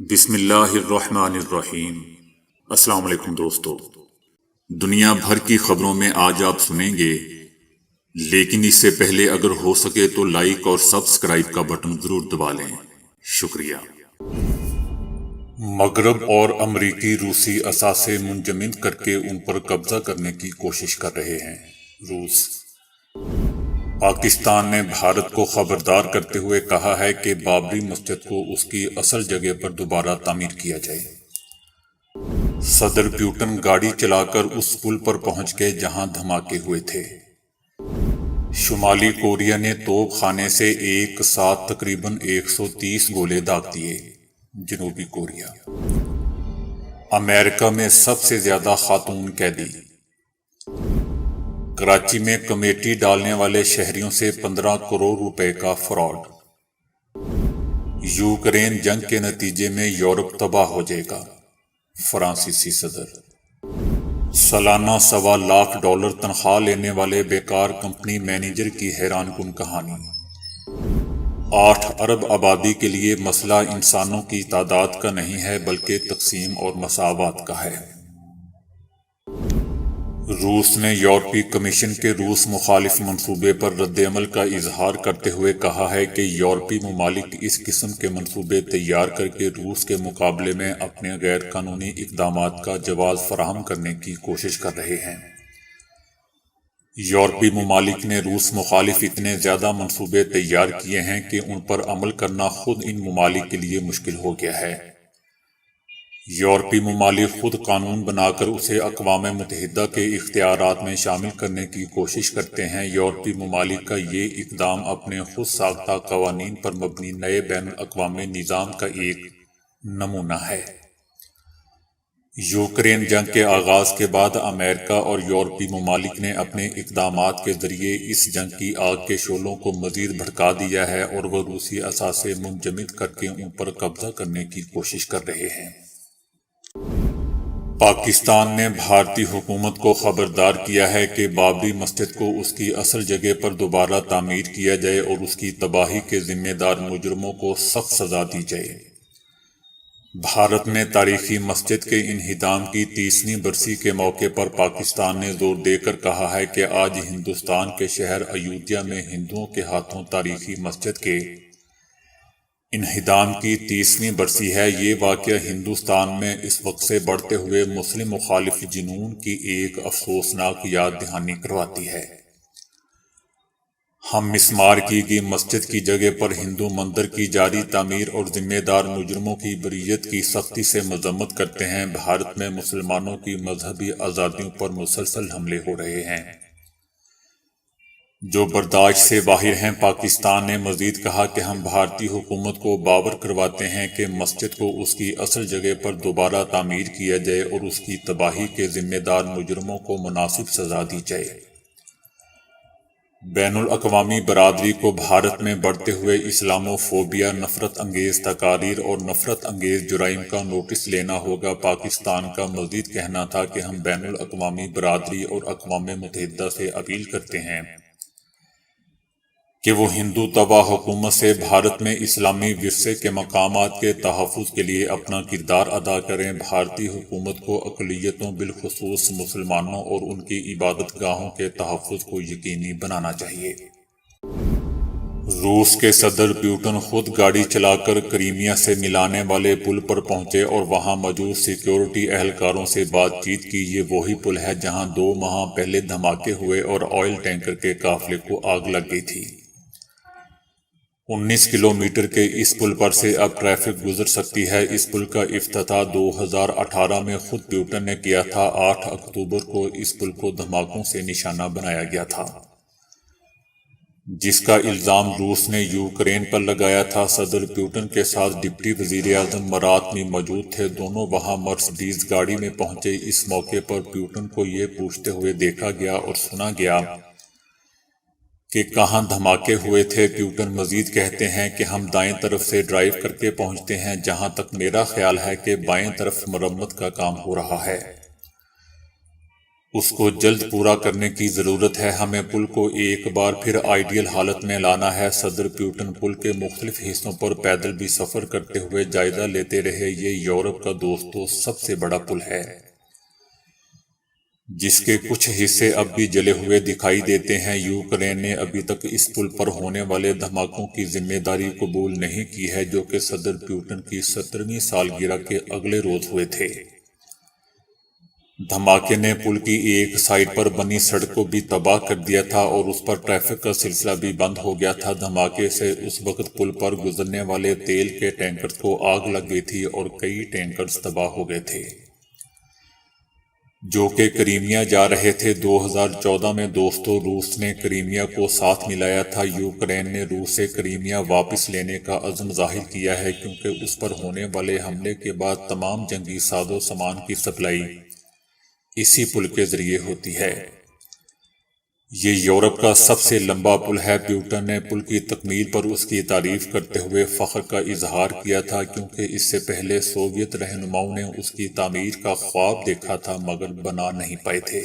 بسم اللہ الرحمن الرحیم۔ السلام علیکم دوستو، دنیا بھر کی خبروں میں آج آپ سنیں گے، لیکن اس سے پہلے اگر ہو سکے تو لائک اور سبسکرائب کا بٹن ضرور دبا لیں۔ شکریہ۔ مغرب اور امریکی روسی اثاثے منجمد کر کے ان پر قبضہ کرنے کی کوشش کر رہے ہیں۔ روس پاکستان نے بھارت کو خبردار کرتے ہوئے کہا ہے کہ بابری مسجد کو اس کی اصل جگہ پر دوبارہ تعمیر کیا جائے۔ صدر پیوٹن گاڑی چلا کر اس پل پر پہنچ گئے جہاں دھماکے ہوئے تھے۔ شمالی کوریا نے توپ خانے سے ایک ساتھ تقریباً 130 گولے داغ دیے۔ جنوبی کوریا امریکہ میں سب سے زیادہ خاتون قیدی۔ کراچی میں کمیٹی ڈالنے والے شہریوں سے 15 کروڑ روپے کا فراڈ۔ یوکرین جنگ کے نتیجے میں یورپ تباہ ہو جائے گا، فرانسیسی صدر۔ سالانہ $1.25 تنخواہ لینے والے بیکار کمپنی مینیجر کی حیران کن کہانی۔ 8 ارب آبادی کے لیے مسئلہ انسانوں کی تعداد کا نہیں ہے بلکہ تقسیم اور مساوات کا ہے۔ روس نے یورپی کمیشن کے روس مخالف منصوبے پر رد عمل کا اظہار کرتے ہوئے کہا ہے کہ یورپی ممالک اس قسم کے منصوبے تیار کر کے روس کے مقابلے میں اپنے غیر قانونی اقدامات کا جواز فراہم کرنے کی کوشش کر رہے ہیں۔ یورپی ممالک نے روس مخالف اتنے زیادہ منصوبے تیار کیے ہیں کہ ان پر عمل کرنا خود ان ممالک کے لیے مشکل ہو گیا ہے۔ یورپی ممالک خود قانون بنا کر اسے اقوام متحدہ کے اختیارات میں شامل کرنے کی کوشش کرتے ہیں۔ یورپی ممالک کا یہ اقدام اپنے خود ساختہ قوانین پر مبنی نئے بین الاقوامی نظام کا ایک نمونہ ہے۔ یوکرین جنگ کے آغاز کے بعد امریکہ اور یورپی ممالک نے اپنے اقدامات کے ذریعے اس جنگ کی آگ کے شعلوں کو مزید بھڑکا دیا ہے اور وہ روسی اثاثے منجمد کر کے ان پر قبضہ کرنے کی کوشش کر رہے ہیں۔ پاکستان نے بھارتی حکومت کو خبردار کیا ہے کہ بابری مسجد کو اس کی اصل جگہ پر دوبارہ تعمیر کیا جائے اور اس کی تباہی کے ذمہ دار مجرموں کو سخت سزا دی جائے۔ بھارت میں تاریخی مسجد کے انہدام کی 30ویں برسی کے موقع پر پاکستان نے زور دے کر کہا ہے کہ آج ہندوستان کے شہر ایودھیا میں ہندوؤں کے ہاتھوں تاریخی مسجد کے انہدام کی 30ویں برسی ہے۔ یہ واقعہ ہندوستان میں اس وقت سے بڑھتے ہوئے مسلم مخالف جنون کی ایک افسوسناک یاد دہانی کرواتی ہے۔ ہم مسمار کی گئی مسجد کی جگہ پر ہندو مندر کی جاری تعمیر اور ذمہ دار مجرموں کی بریت کی سختی سے مذمت کرتے ہیں۔ بھارت میں مسلمانوں کی مذہبی آزادیوں پر مسلسل حملے ہو رہے ہیں جو برداشت سے باہر ہیں۔ پاکستان نے مزید کہا کہ ہم بھارتی حکومت کو باور کرواتے ہیں کہ مسجد کو اس کی اصل جگہ پر دوبارہ تعمیر کیا جائے اور اس کی تباہی کے ذمہ دار مجرموں کو مناسب سزا دی جائے۔ بین الاقوامی برادری کو بھارت میں بڑھتے ہوئے اسلامو فوبیا، نفرت انگیز تقاریر اور نفرت انگیز جرائم کا نوٹس لینا ہوگا۔ پاکستان کا مزید کہنا تھا کہ ہم بین الاقوامی برادری اور اقوام متحدہ سے اپیل کرتے ہیں کہ وہ ہندو تباہ حکومت سے بھارت میں اسلامی ورثے کے مقامات کے تحفظ کے لیے اپنا کردار ادا کریں۔ بھارتی حکومت کو اقلیتوں بالخصوص مسلمانوں اور ان کی عبادت گاہوں کے تحفظ کو یقینی بنانا چاہیے۔ روس کے صدر پیوٹن خود گاڑی چلا کر کریمیا سے ملانے والے پل پر پہنچے اور وہاں موجود سیکیورٹی اہلکاروں سے بات چیت کی۔ یہ وہی پل ہے جہاں 2 ماہ پہلے دھماکے ہوئے اور آئل ٹینکر کے قافلے کو آگ لگ گئی تھی۔ 19 کلومیٹر کے اس پل پر سے اب ٹریفک گزر سکتی ہے۔ اس پل کا افتتاح 2018 میں خود پیوٹن نے کیا تھا۔ 8 اکتوبر کو اس پل کو دھماکوں سے نشانہ بنایا گیا تھا جس کا الزام روس نے یوکرین پر لگایا تھا۔ صدر پیوٹن کے ساتھ ڈپٹی وزیر اعظم مرات بھی موجود تھے۔ دونوں وہاں مرسڈیز گاڑی میں پہنچے۔ اس موقع پر پیوٹن کو یہ پوچھتے ہوئے دیکھا گیا اور سنا گیا کہ کہاں دھماکے ہوئے تھے۔ پیوٹن مزید کہتے ہیں کہ ہم دائیں طرف سے ڈرائیو کر کے پہنچتے ہیں۔ جہاں تک میرا خیال ہے کہ بائیں طرف مرمت کا کام ہو رہا ہے۔ اس کو جلد پورا کرنے کی ضرورت ہے۔ ہمیں پل کو ایک بار پھر آئیڈیل حالت میں لانا ہے۔ صدر پیوٹن پل کے مختلف حصوں پر پیدل بھی سفر کرتے ہوئے جائزہ لیتے رہے۔ یہ یورپ کا دوستو سب سے بڑا پل ہے، جس کے کچھ حصے اب بھی جلے ہوئے دکھائی دیتے ہیں۔ یوکرین نے ابھی تک اس پل پر ہونے والے دھماکوں کی ذمہ داری قبول نہیں کی ہے، جو کہ صدر پیوٹن کی 17ویں سالگرہ کے اگلے روز ہوئے تھے۔ دھماکے نے پل کی ایک سائٹ پر بنی سڑک کو بھی تباہ کر دیا تھا اور اس پر ٹریفک کا سلسلہ بھی بند ہو گیا تھا۔ دھماکے سے اس وقت پل پر گزرنے والے تیل کے ٹینکرز کو آگ لگ گئی تھی اور کئی ٹینکرز تباہ ہو گئے تھے، جو کہ کریمیا جا رہے تھے۔ 2014 میں دوستو روس نے کریمیا کو ساتھ ملایا تھا۔ یوکرین نے روس سے کریمیا واپس لینے کا عزم ظاہر کیا ہے، کیونکہ اس پر ہونے والے حملے کے بعد تمام جنگی ساز و سامان کی سپلائی اسی پل کے ذریعے ہوتی ہے۔ یہ یورپ کا سب سے لمبا پل ہے۔ پیوٹن نے پل کی تکمیل پر اس کی تعریف کرتے ہوئے فخر کا اظہار کیا تھا، کیونکہ اس سے پہلے سوویت رہنماؤں نے اس کی تعمیر کا خواب دیکھا تھا مگر بنا نہیں پائے تھے۔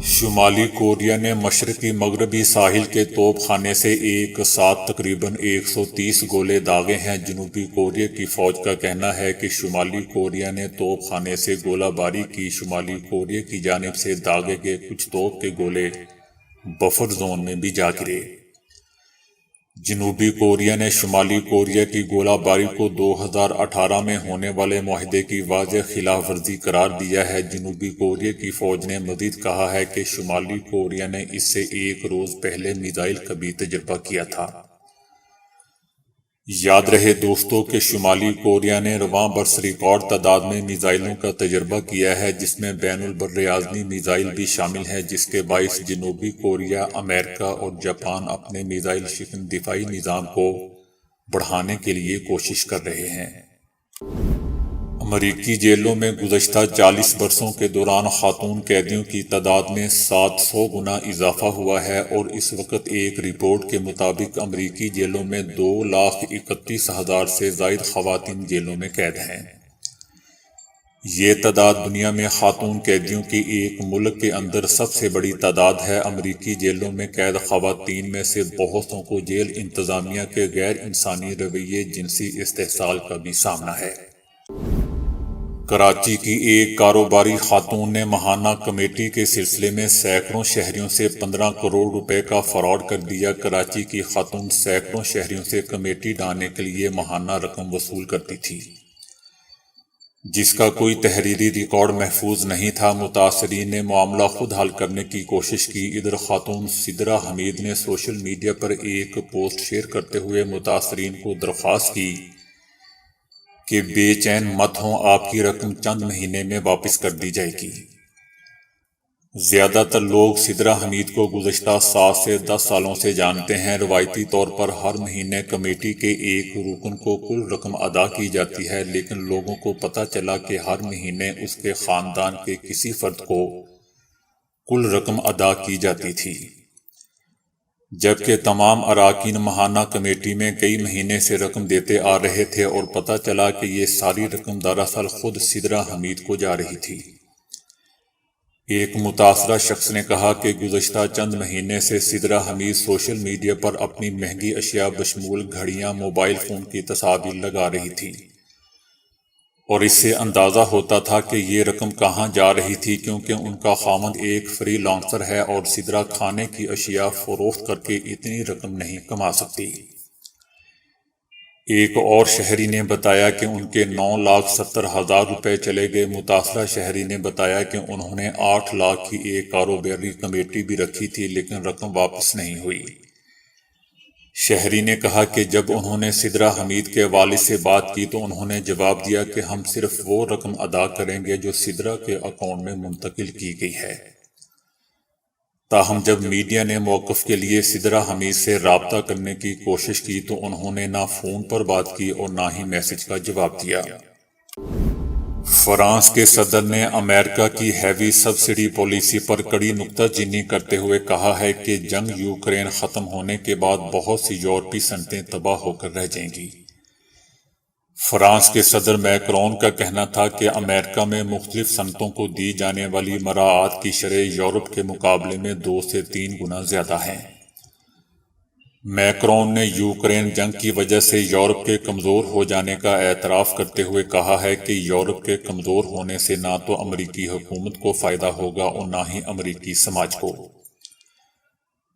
شمالی کوریا نے مشرقی مغربی ساحل کے توپ خانے سے ایک ساتھ تقریباً 130 گولے داغے ہیں۔ جنوبی کوریا کی فوج کا کہنا ہے کہ شمالی کوریا نے توپ خانے سے گولہ باری کی۔ شمالی کوریا کی جانب سے داغے گئے کچھ توپ کے گولے بفر زون میں بھی جا گرے۔ جنوبی کوریا نے شمالی کوریا کی گولہ باری کو 2018 میں ہونے والے معاہدے کی واضح خلاف ورزی قرار دیا ہے۔ جنوبی کوریا کی فوج نے مزید کہا ہے کہ شمالی کوریا نے اس سے ایک روز پہلے میزائل کا بھی تجربہ کیا تھا۔ یاد رہے دوستو کہ شمالی کوریا نے رواں برس ریکارڈ تعداد میں میزائلوں کا تجربہ کیا ہے، جس میں بین البراعظمی میزائل بھی شامل ہیں، جس کے باعث جنوبی کوریا، امریکہ اور جاپان اپنے میزائل شکن دفاعی نظام کو بڑھانے کے لیے کوشش کر رہے ہیں۔ امریکی جیلوں میں گزشتہ 40 برسوں کے دوران خاتون قیدیوں کی تعداد میں 700 گنا اضافہ ہوا ہے، اور اس وقت ایک رپورٹ کے مطابق امریکی جیلوں میں 2,31,000 سے زائد خواتین جیلوں میں قید ہیں۔ یہ تعداد دنیا میں خاتون قیدیوں کی ایک ملک کے اندر سب سے بڑی تعداد ہے۔ امریکی جیلوں میں قید خواتین میں سے بہتوں کو جیل انتظامیہ کے غیر انسانی رویے، جنسی استحصال کا بھی سامنا ہے۔ کراچی کی ایک کاروباری خاتون نے ماہانہ کمیٹی کے سلسلے میں سینکڑوں شہریوں سے 15 کروڑ روپے کا فراڈ کر دیا۔ کراچی کی خاتون سینکڑوں شہریوں سے کمیٹی ڈالنے کے لیے ماہانہ رقم وصول کرتی تھی، جس کا کوئی تحریری ریکارڈ محفوظ نہیں تھا۔ متاثرین نے معاملہ خود حل کرنے کی کوشش کی۔ ادھر خاتون سدرا حمید نے سوشل میڈیا پر ایک پوسٹ شیئر کرتے ہوئے متاثرین کو درخواست کی کہ بے چین مت ہوں، آپ کی رقم چند مہینے میں واپس کر دی جائے گی۔ زیادہ تر لوگ سدرا حمید کو گزشتہ 7 سے 10 سالوں سے جانتے ہیں۔ روایتی طور پر ہر مہینے کمیٹی کے ایک رکن کو کل رقم ادا کی جاتی ہے، لیکن لوگوں کو پتہ چلا کہ ہر مہینے اس کے خاندان کے کسی فرد کو کل رقم ادا کی جاتی تھی، جبکہ تمام اراکین ماہانہ کمیٹی میں کئی مہینے سے رقم دیتے آ رہے تھے، اور پتہ چلا کہ یہ ساری رقم دراصل خود سدرا حمید کو جا رہی تھی۔ ایک متاثرہ شخص نے کہا کہ گزشتہ چند مہینے سے سدرا حمید سوشل میڈیا پر اپنی مہنگی اشیاء بشمول گھڑیاں، موبائل فون کی تصاویر لگا رہی تھی، اور اس سے اندازہ ہوتا تھا کہ یہ رقم کہاں جا رہی تھی، کیونکہ ان کا خاوند ایک فری لانسر ہے اور سدرا کھانے کی اشیاء فروخت کر کے اتنی رقم نہیں کما سکتی۔ ایک اور شہری نے بتایا کہ ان کے 9,70,000 روپے چلے گئے۔ متاثرہ شہری نے بتایا کہ انہوں نے 8 لاکھ کی ایک کاروباری کمیٹی بھی رکھی تھی، لیکن رقم واپس نہیں ہوئی۔ شہری نے کہا کہ جب انہوں نے سدرا حمید کے والد سے بات کی تو انہوں نے جواب دیا کہ ہم صرف وہ رقم ادا کریں گے جو سدرا کے اکاؤنٹ میں منتقل کی گئی ہے۔ تاہم جب میڈیا نے موقف کے لیے سدرا حمید سے رابطہ کرنے کی کوشش کی تو انہوں نے نہ فون پر بات کی اور نہ ہی میسج کا جواب دیا۔ فرانس کے صدر نے امریکہ کی ہیوی سبسڈی پالیسی پر کڑی نکتہ چینی کرتے ہوئے کہا ہے کہ جنگ یوکرین ختم ہونے کے بعد بہت سی یورپی صنعتیں تباہ ہو کر رہ جائیں گی۔ فرانس کے صدر میکرون کا کہنا تھا کہ امریکہ میں مختلف صنعتوں کو دی جانے والی مراعات کی شرح یورپ کے مقابلے میں 2 سے 3 گنا زیادہ ہیں۔ میکرون نے یوکرین جنگ کی وجہ سے یورپ کے کمزور ہو جانے کا اعتراف کرتے ہوئے کہا ہے کہ یورپ کے کمزور ہونے سے نہ تو امریکی حکومت کو فائدہ ہوگا اور نہ ہی امریکی سماج کو،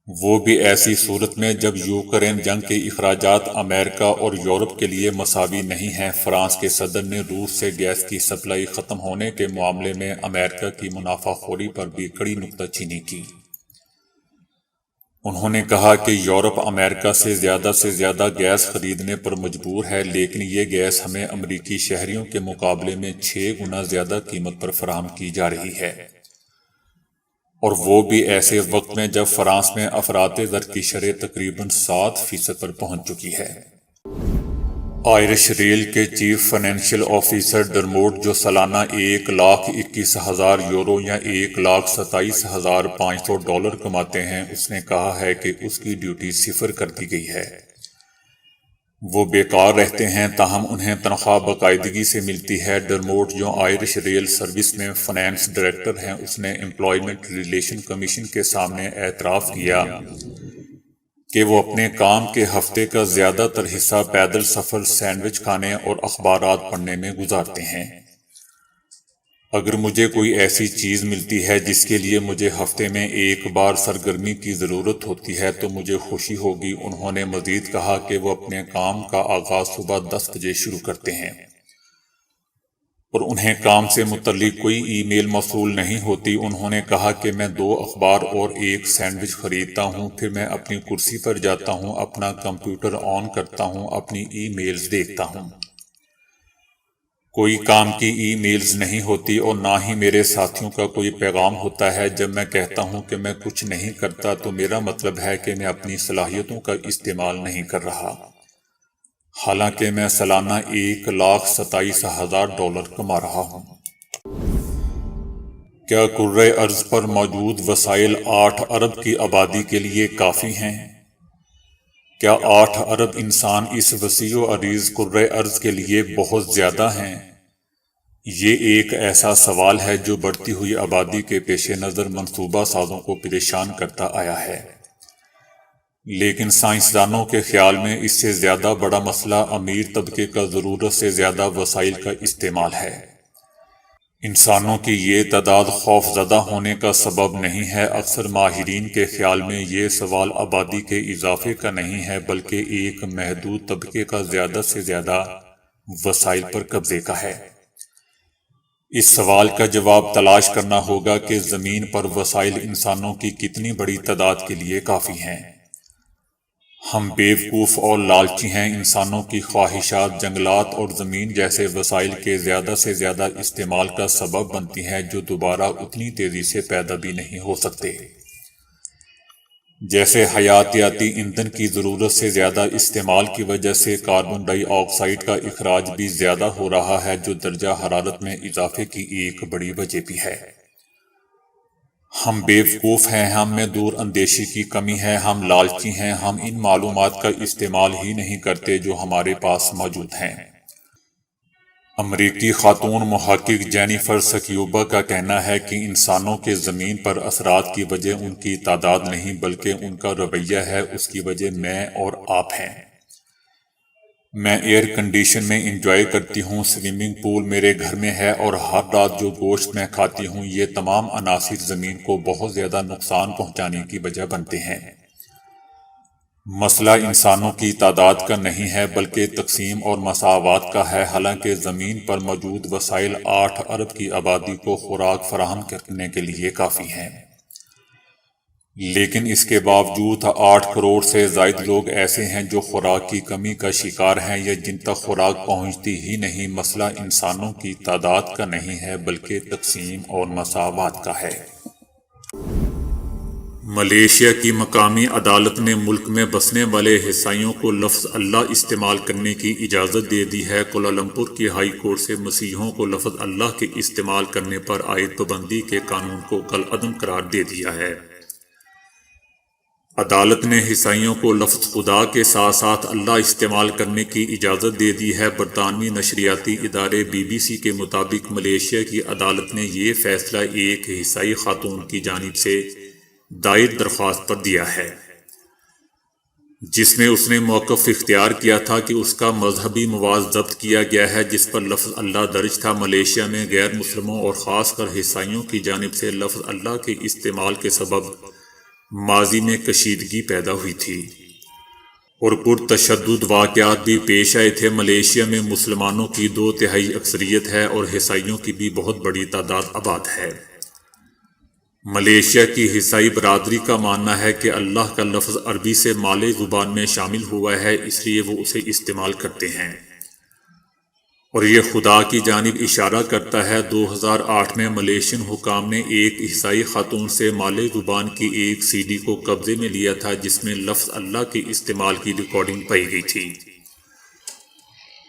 وہ بھی ایسی صورت میں جب یوکرین جنگ کے اخراجات امریکہ اور یورپ کے لیے مساوی نہیں ہیں۔ فرانس کے صدر نے روس سے گیس کی سپلائی ختم ہونے کے معاملے میں امریکہ کی منافع خوری پر بھی کڑی نکتہ چینی کی۔ انہوں نے کہا کہ یورپ امریکہ سے زیادہ گیس خریدنے پر مجبور ہے، لیکن یہ گیس ہمیں امریکی شہریوں کے مقابلے میں 6 گنا زیادہ قیمت پر فراہم کی جا رہی ہے، اور وہ بھی ایسے وقت میں جب فرانس میں افراط زر کی شرح تقریباً 7% پر پہنچ چکی ہے۔ آئرش ریل کے چیف فائنینشیل آفیسر ڈرموٹ، جو سالانہ 1,21,000 یورو یا 1,27,500 ڈالر کماتے ہیں، اس نے کہا ہے کہ اس کی ڈیوٹی 0 کر دی گئی ہے۔ وہ بیکار رہتے ہیں تاہم انہیں تنخواہ باقاعدگی سے ملتی ہے۔ ڈرموٹ، جو آئرش ریل سروس میں فائنانس ڈائریکٹر ہیں، اس نے امپلائمنٹ ریلیشن کمیشن کے سامنے اعتراف کیا کہ وہ اپنے کام کے ہفتے کا زیادہ تر حصہ پیدل سفر، سینڈوچ کھانے اور اخبارات پڑھنے میں گزارتے ہیں۔ اگر مجھے کوئی ایسی چیز ملتی ہے جس کے لیے مجھے ہفتے میں 1 بار سرگرمی کی ضرورت ہوتی ہے تو مجھے خوشی ہوگی۔ انہوں نے مزید کہا کہ وہ اپنے کام کا آغاز صبح 10 بجے شروع کرتے ہیں اور انہیں کام سے متعلق کوئی ای میل موصول نہیں ہوتی۔ انہوں نے کہا کہ میں 2 اخبار اور 1 سینڈوچ خریدتا ہوں، پھر میں اپنی کرسی پر جاتا ہوں، اپنا کمپیوٹر آن کرتا ہوں، اپنی ای میلز دیکھتا ہوں۔ کوئی کام کی ای میلز نہیں ہوتی اور نہ ہی میرے ساتھیوں کا کوئی پیغام ہوتا ہے۔ جب میں کہتا ہوں کہ میں کچھ نہیں کرتا تو میرا مطلب ہے کہ میں اپنی صلاحیتوں کا استعمال نہیں کر رہا، حالانکہ میں سالانہ 1,27,000 ڈالر کما رہا ہوں۔ کیا کرۂ ارض پر موجود وسائل 8 ارب کی آبادی کے لیے کافی ہیں؟ کیا 8 ارب انسان اس وسیع و عریض کرۂ ارض کے لیے بہت زیادہ ہیں؟ یہ ایک ایسا سوال ہے جو بڑھتی ہوئی آبادی کے پیش نظر منصوبہ سازوں کو پریشان کرتا آیا ہے، لیکن سائنسدانوں کے خیال میں اس سے زیادہ بڑا مسئلہ امیر طبقے کا ضرورت سے زیادہ وسائل کا استعمال ہے۔ انسانوں کی یہ تعداد خوف زدہ ہونے کا سبب نہیں ہے۔ اکثر ماہرین کے خیال میں یہ سوال آبادی کے اضافے کا نہیں ہے، بلکہ ایک محدود طبقے کا زیادہ سے زیادہ وسائل پر قبضے کا ہے۔ اس سوال کا جواب تلاش کرنا ہوگا کہ زمین پر وسائل انسانوں کی کتنی بڑی تعداد کے لیے کافی ہیں۔ ہم بیوقوف اور لالچی ہیں۔ انسانوں کی خواہشات جنگلات اور زمین جیسے وسائل کے زیادہ سے زیادہ استعمال کا سبب بنتی ہیں جو دوبارہ اتنی تیزی سے پیدا بھی نہیں ہو سکتے۔ جیسے حیاتیاتی ایندھن کی ضرورت سے زیادہ استعمال کی وجہ سے کاربن ڈائی آکسائیڈ کا اخراج بھی زیادہ ہو رہا ہے، جو درجہ حرارت میں اضافے کی ایک بڑی وجہ بھی ہے۔ ہم بیوقوف ہیں، ہم میں دور اندیشی کی کمی ہے، ہم لالچی ہیں، ہم ان معلومات کا استعمال ہی نہیں کرتے جو ہمارے پاس موجود ہیں۔ امریکی خاتون محقق جینیفر سکیوبا کا کہنا ہے کہ انسانوں کے زمین پر اثرات کی وجہ ان کی تعداد نہیں بلکہ ان کا رویہ ہے، اس کی وجہ میں اور آپ ہیں۔ میں ایئر کنڈیشن میں انجوائے کرتی ہوں، سوئمنگ پول میرے گھر میں ہے اور ہر رات جو گوشت میں کھاتی ہوں، یہ تمام عناصر زمین کو بہت زیادہ نقصان پہنچانے کی وجہ بنتے ہیں۔ مسئلہ انسانوں کی تعداد کا نہیں ہے بلکہ تقسیم اور مساوات کا ہے۔ حالانکہ زمین پر موجود وسائل 8 ارب کی آبادی کو خوراک فراہم کرنے کے لیے کافی ہیں، لیکن اس کے باوجود 8 کروڑ سے زائد لوگ ایسے ہیں جو خوراک کی کمی کا شکار ہیں یا جن تک خوراک پہنچتی ہی نہیں۔ مسئلہ انسانوں کی تعداد کا نہیں ہے بلکہ تقسیم اور مساوات کا ہے۔ ملائیشیا کی مقامی عدالت نے ملک میں بسنے والے عیسائیوں کو لفظ اللہ استعمال کرنے کی اجازت دے دی ہے۔ کوالالمپور کی ہائی کورٹ سے مسیحیوں کو لفظ اللہ کے استعمال کرنے پر عائد پابندی کے قانون کو کالعدم قرار دے دیا ہے۔ عدالت نے عیسائیوں کو لفظ خدا کے ساتھ ساتھ اللہ استعمال کرنے کی اجازت دے دی ہے۔ برطانوی نشریاتی ادارے BBC کے مطابق ملیشیا کی عدالت نے یہ فیصلہ ایک عیسائی خاتون کی جانب سے دائر درخواست پر دیا ہے، جس میں اس نے موقف اختیار کیا تھا کہ اس کا مذہبی مواد ضبط کیا گیا ہے جس پر لفظ اللہ درج تھا۔ ملیشیا میں غیر مسلموں اور خاص کر عیسائیوں کی جانب سے لفظ اللہ کے استعمال کے سبب ماضی میں کشیدگی پیدا ہوئی تھی اور پرتشدد واقعات بھی پیش آئے تھے۔ ملیشیا میں مسلمانوں کی 2/3 اکثریت ہے اور عیسائیوں کی بھی بہت بڑی تعداد آباد ہے۔ ملیشیا کی عیسائی برادری کا ماننا ہے کہ اللہ کا لفظ عربی سے مالی زبان میں شامل ہوا ہے، اس لیے وہ اسے استعمال کرتے ہیں اور یہ خدا کی جانب اشارہ کرتا ہے۔ 2008 میں ملیشین حکام نے ایک عیسائی خاتون سے مالی زبان کی ایک CD کو قبضے میں لیا تھا جس میں لفظ اللہ کے استعمال کی ریکارڈنگ پائی گئی تھی۔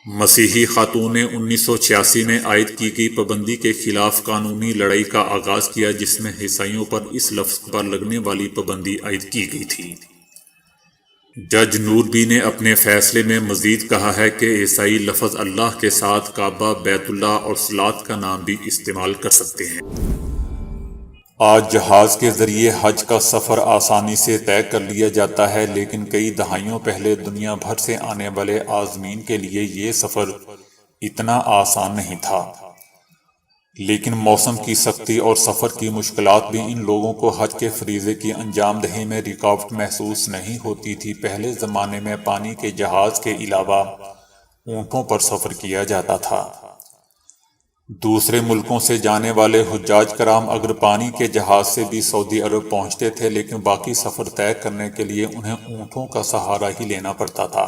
مسیحی خاتون نے 1986 میں عائد کی گئی پابندی کے خلاف قانونی لڑائی کا آغاز کیا جس میں عیسائیوں پر اس لفظ پر لگنے والی پابندی عائد کی گئی تھی۔ جج نوربی نے اپنے فیصلے میں مزید کہا ہے کہ عیسائی لفظ اللہ کے ساتھ کعبہ، بیت اللہ اور صلات کا نام بھی استعمال کر سکتے ہیں۔ آج جہاز کے ذریعے حج کا سفر آسانی سے طے کر لیا جاتا ہے، لیکن کئی دہائیوں پہلے دنیا بھر سے آنے والے عازمین کے لیے یہ سفر اتنا آسان نہیں تھا۔ لیکن موسم کی سختی اور سفر کی مشکلات بھی ان لوگوں کو حج کے فریضے کی انجام دہی میں رکاوٹ محسوس نہیں ہوتی تھی۔ پہلے زمانے میں پانی کے جہاز کے علاوہ اونٹوں پر سفر کیا جاتا تھا۔ دوسرے ملکوں سے جانے والے حجاج کرام اگر پانی کے جہاز سے بھی سعودی عرب پہنچتے تھے، لیکن باقی سفر طے کرنے کے لیے انہیں اونٹوں کا سہارا ہی لینا پڑتا تھا،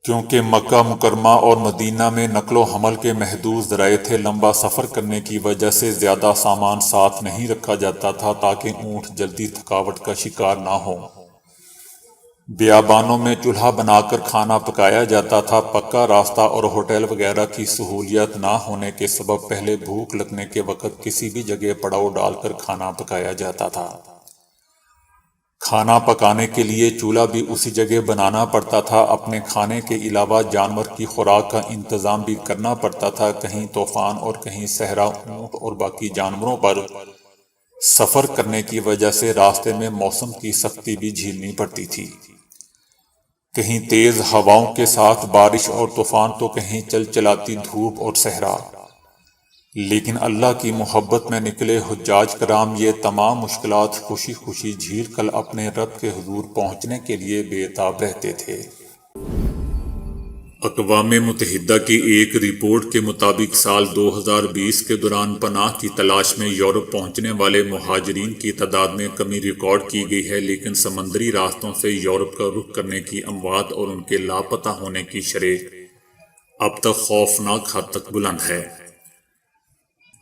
کیونکہ مکہ مکرمہ اور مدینہ میں نقل و حمل کے محدود ذرائع تھے۔ لمبا سفر کرنے کی وجہ سے زیادہ سامان ساتھ نہیں رکھا جاتا تھا تاکہ اونٹ جلدی تھکاوٹ کا شکار نہ ہوں۔ بیابانوں میں چولہا بنا کر کھانا پکایا جاتا تھا۔ پکا راستہ اور ہوٹل وغیرہ کی سہولیات نہ ہونے کے سبب پہلے بھوک لگنے کے وقت کسی بھی جگہ پڑاؤ ڈال کر کھانا پکایا جاتا تھا۔ کھانا پکانے کے لیے چولہا بھی اسی جگہ بنانا پڑتا تھا۔ اپنے کھانے کے علاوہ جانور کی خوراک کا انتظام بھی کرنا پڑتا تھا۔ کہیں طوفان اور کہیں صحرا اونٹ اور باقی جانوروں پر سفر کرنے کی وجہ سے راستے میں موسم کی سختی بھی جھیلنی پڑتی تھی۔ کہیں تیز ہواؤں کے ساتھ بارش اور طوفان تو کہیں چلچلاتی دھوپ اور صحرا۔ لیکن اللہ کی محبت میں نکلے حجاج کرام یہ تمام مشکلات خوشی خوشی جھیل کر اپنے رب کے حضور پہنچنے کے لیے بے تاب رہتے تھے۔ اقوام متحدہ کی ایک رپورٹ کے مطابق سال 2020 کے دوران پناہ کی تلاش میں یورپ پہنچنے والے مہاجرین کی تعداد میں کمی ریکارڈ کی گئی ہے، لیکن سمندری راستوں سے یورپ کا رخ کرنے کی اموات اور ان کے لاپتہ ہونے کی شرح اب تک خوفناک حد تک بلند ہے۔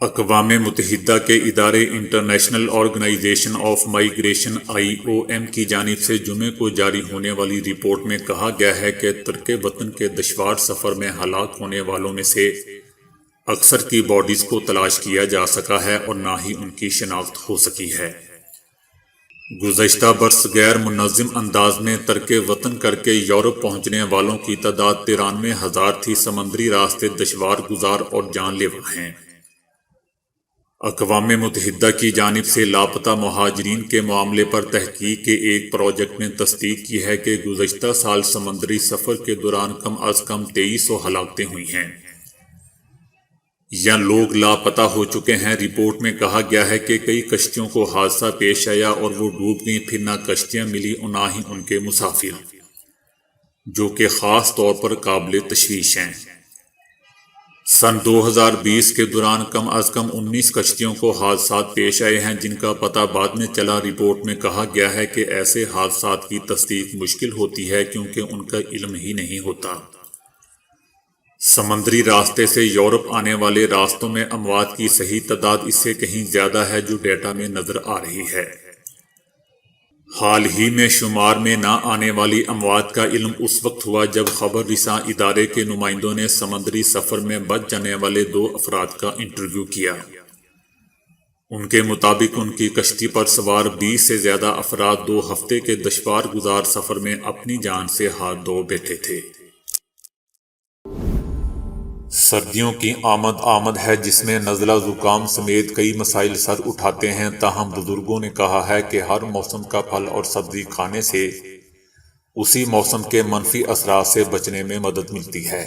اقوام متحدہ کے ادارے international organisation of migration IOM کی جانب سے جمعے کو جاری ہونے والی رپورٹ میں کہا گیا ہے کہ ترک وطن کے دشوار سفر میں ہلاک ہونے والوں میں سے اکثر کی باڈیز کو تلاش کیا جا سکا ہے اور نہ ہی ان کی شناخت ہو سکی ہے۔ گزشتہ برس غیر منظم انداز میں ترک وطن کر کے یورپ پہنچنے والوں کی تعداد 93,000 تھی۔ سمندری راستے دشوار گزار اور جان لیوا ہیں۔ اقوام متحدہ کی جانب سے لاپتہ مہاجرین کے معاملے پر تحقیق کے ایک پروجیکٹ نے تصدیق کی ہے کہ گزشتہ سال سمندری سفر کے دوران کم از کم 2300 ہلاکتیں ہوئی ہیں یا لوگ لاپتہ ہو چکے ہیں۔ رپورٹ میں کہا گیا ہے کہ کئی کشتیوں کو حادثہ پیش آیا اور وہ ڈوب گئیں، پھر نہ کشتیاں ملی اور نہ ہی ان کے مسافر، جو کہ خاص طور پر قابل تشویش ہیں۔ سن 2020 کے دوران کم از کم 19 کشتیوں کو حادثات پیش آئے ہیں جن کا پتہ بعد میں چلا۔ رپورٹ میں کہا گیا ہے کہ ایسے حادثات کی تصدیق مشکل ہوتی ہے کیونکہ ان کا علم ہی نہیں ہوتا۔ سمندری راستے سے یورپ آنے والے راستوں میں اموات کی صحیح تعداد اس سے کہیں زیادہ ہے جو ڈیٹا میں نظر آ رہی ہے۔ حال ہی میں شمار میں نہ آنے والی اموات کا علم اس وقت ہوا جب خبر رساں ادارے کے نمائندوں نے سمندری سفر میں بچ جانے والے 2 افراد کا انٹرویو کیا۔ ان کے مطابق ان کی کشتی پر سوار 20 سے زیادہ افراد 2 ہفتے کے دشوار گزار سفر میں اپنی جان سے ہاتھ دھو بیٹھے تھے۔ سردیوں کی آمد ہے جس میں نزلہ زکام سمیت کئی مسائل سر اٹھاتے ہیں، تاہم بزرگوں نے کہا ہے کہ ہر موسم کا پھل اور سبزی کھانے سے اسی موسم کے منفی اثرات سے بچنے میں مدد ملتی ہے۔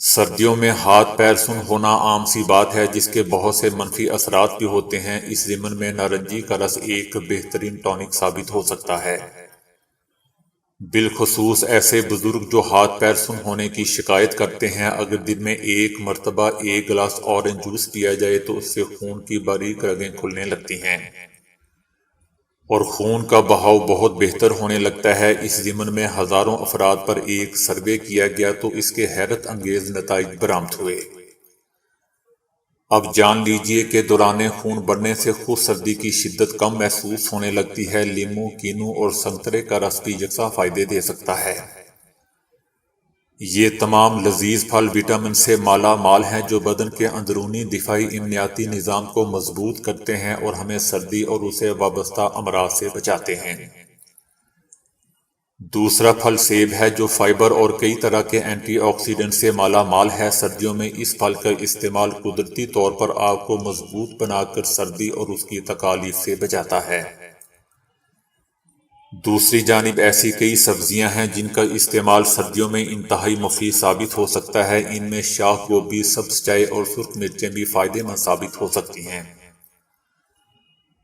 سردیوں میں ہاتھ پیر سن ہونا عام سی بات ہے جس کے بہت سے منفی اثرات بھی ہوتے ہیں۔ اس ضمن میں نارنجی کا رس ایک بہترین ٹونک ثابت ہو سکتا ہے، بالخصوص ایسے بزرگ جو ہاتھ پیر سن ہونے کی شکایت کرتے ہیں۔ اگر دن میں ایک مرتبہ 1 گلاس اورنج جوس پیا جائے تو اس سے خون کی باریک رگیں کھلنے لگتی ہیں اور خون کا بہاؤ بہت بہتر ہونے لگتا ہے۔ اس ضمن میں ہزاروں افراد پر ایک سروے کیا گیا تو اس کے حیرت انگیز نتائج برآمد ہوئے۔ اب جان لیجئے کہ دوران خون بڑھنے سے خود سردی کی شدت کم محسوس ہونے لگتی ہے۔ لیموں، کینو اور سنترے کا رس بھی یکساں فائدے دے سکتا ہے۔ یہ تمام لذیذ پھل وٹامن سے مالا مال ہیں جو بدن کے اندرونی دفاعی امنیاتی نظام کو مضبوط کرتے ہیں اور ہمیں سردی اور اسے وابستہ امراض سے بچاتے ہیں۔ دوسرا پھل سیب ہے جو فائبر اور کئی طرح کے اینٹی آکسیڈنٹ سے مالا مال ہے۔ سردیوں میں اس پھل کا استعمال قدرتی طور پر آپ کو مضبوط بنا کر سردی اور اس کی تکالیف سے بچاتا ہے۔ دوسری جانب ایسی کئی سبزیاں ہیں جن کا استعمال سردیوں میں انتہائی مفید ثابت ہو سکتا ہے۔ ان میں شاخ گوبھی، سبز چائے اور سرخ مرچیں بھی فائدے مند ثابت ہو سکتی ہیں۔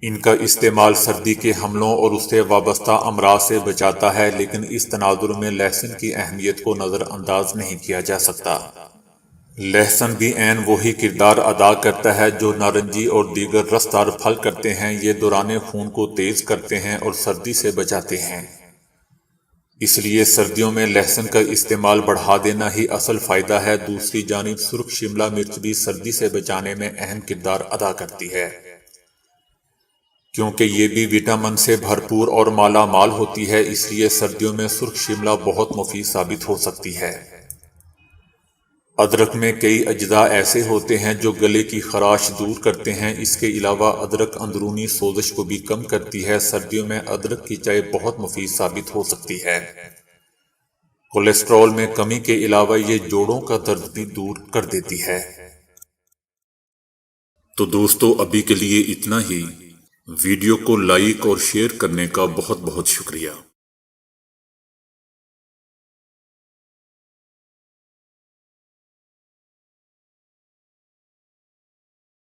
ان کا استعمال سردی کے حملوں اور اس سے وابستہ امراض سے بچاتا ہے، لیکن اس تناظر میں لہسن کی اہمیت کو نظر انداز نہیں کیا جا سکتا۔ لہسن بھی عین وہی کردار ادا کرتا ہے جو نارنجی اور دیگر رسدار پھل کرتے ہیں۔ یہ دوران خون کو تیز کرتے ہیں اور سردی سے بچاتے ہیں۔ اس لیے سردیوں میں لہسن کا استعمال بڑھا دینا ہی اصل فائدہ ہے۔ دوسری جانب سرخ شملہ مرچ بھی سردی سے بچانے میں اہم کردار ادا کرتی ہے، کیونکہ یہ بھی وٹامن سے بھرپور اور مالا مال ہوتی ہے۔ اس لیے سردیوں میں سرخ شملہ بہت مفید ثابت ہو سکتی ہے۔ ادرک میں کئی اجزاء ایسے ہوتے ہیں جو گلے کی خراش دور کرتے ہیں۔ اس کے علاوہ ادرک اندرونی سوزش کو بھی کم کرتی ہے۔ سردیوں میں ادرک کی چائے بہت مفید ثابت ہو سکتی ہے۔ کولیسٹرول میں کمی کے علاوہ یہ جوڑوں کا درد بھی دور کر دیتی ہے۔ تو دوستو ابھی کے لیے اتنا ہی۔ ویڈیو کو لائک اور شیئر کرنے کا بہت بہت شکریہ۔